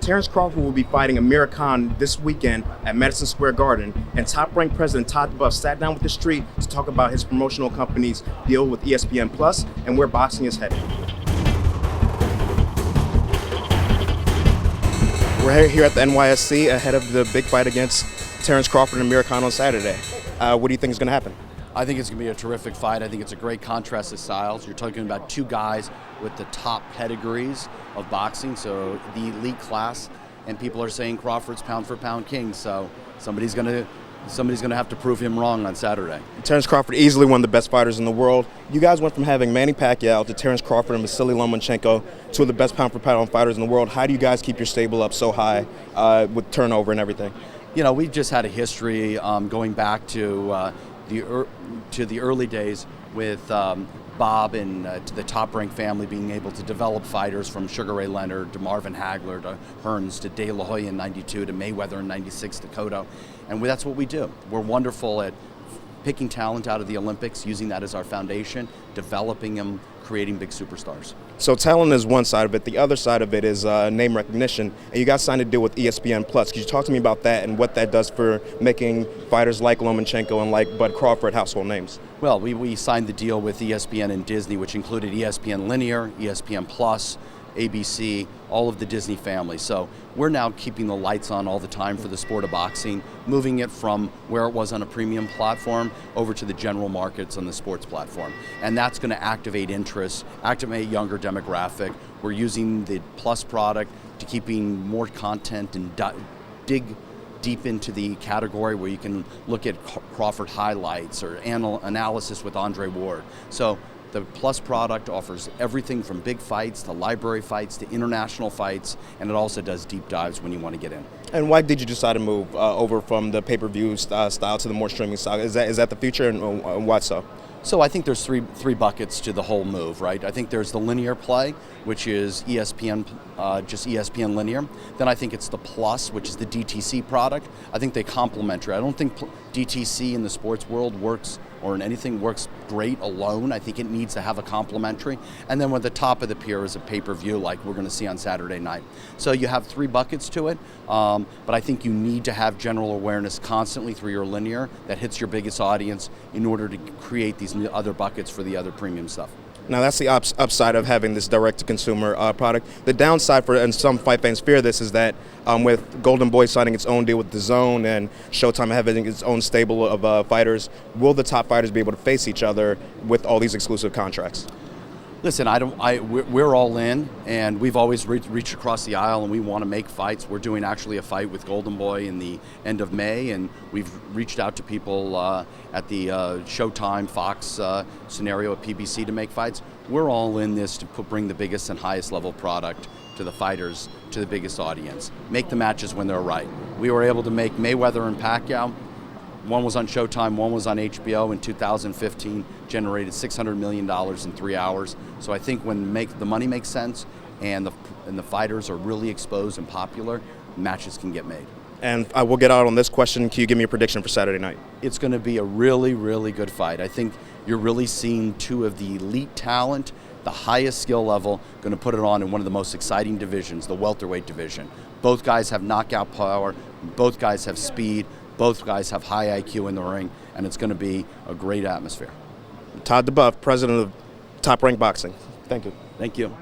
Terence Crawford will be fighting Amir Khan this weekend at Madison Square Garden, and top Rank President Todd DuBoef sat down with TheStreet to talk about his promotional company's deal with ESPN Plus and where boxing is headed. We're here at the NYSC ahead of the big fight against Terence Crawford and Amir Khan on Saturday. What do you think is going to happen? I think it's going to be a terrific fight. I think it's a great contrast of styles. You're talking about two guys with the top pedigrees of boxing, so the elite class, and people are saying Crawford's pound for pound king. So somebody's going to have to prove him wrong on Saturday. Terence Crawford, easily one of the best fighters in the world. You guys went from having Manny Pacquiao to Terence Crawford and Vasily Lomachenko, two of the best pound for pound fighters in the world. How do you guys keep your stable up so high with turnover and everything? You know, we've just had a history going back to the early days with Bob and to the Top Rank family being able to develop fighters from Sugar Ray Leonard to Marvin Hagler to Hearns to De La Hoya in '92 to Mayweather in '96 to Cotto, and that's what we do. We're wonderful at picking talent out of the Olympics, using that as our foundation, developing them, creating big superstars. So talent is one side of it. The other side of it is name recognition. And you guys signed a deal with ESPN Plus. Could you talk to me about that and what that does for making fighters like Lomachenko and like Bud Crawford household names? Well, we signed the deal with ESPN and Disney, which included ESPN Linear, ESPN Plus, ABC, all of the Disney family. So we're now keeping the lights on all the time for the sport of boxing, moving it from where it was on a premium platform over to the general markets on the sports platform. And that's going to activate interest, activate younger demographic. We're using the Plus product to keeping more content and dig deep into the category where you can look at Crawford highlights or analysis with Andre Ward. So the Plus product offers everything from big fights to library fights to international fights, and it also does deep dives when you want to get in. And why did you decide to move over from the pay-per-view style to the more streaming style? Is that the future, and why so? So I think there's three buckets to the whole move, right? I think there's the linear play, which is ESPN, just ESPN linear. Then I think it's the Plus, which is the DTC product. I think they complementary. I don't think DTC in the sports world works, or in anything works great alone. I think it needs to have a complementary. And then with the top of the pier is a pay-per-view like we're going to see on Saturday night. So you have three buckets to it, but I think you need to have general awareness constantly through your linear that hits your biggest audience in order to create these other buckets for the other premium stuff. Now that's the upside of having this direct-to-consumer product. The downside for, and some fight fans fear this, is that with Golden Boy signing its own deal with DAZN and Showtime having its own stable of fighters, will the top fighters be able to face each other with all these exclusive contracts? Listen, we're all in, and we've always reached across the aisle, and we want to make fights. We're doing actually a fight with Golden Boy in the end of May, and we've reached out to people at the Showtime, Fox scenario at PBC to make fights. We're all in this to bring the biggest and highest level product to the fighters, to the biggest audience. Make the matches when they're right. We were able to make Mayweather and Pacquiao. One was on Showtime, one was on HBO in 2015, generated $600 million in 3 hours. So I think when the money makes sense and the fighters are really exposed and popular, matches can get made. And I will get out on this question. Can you give me a prediction for Saturday night? It's going to be a really, really good fight. I think you're really seeing two of the elite talent, the highest skill level, going to put it on in one of the most exciting divisions, the welterweight division. Both guys have knockout power, both guys have speed, both guys have high IQ in the ring, and it's going to be a great atmosphere. Todd DuBoef, president of Top Rank Boxing. Thank you. Thank you.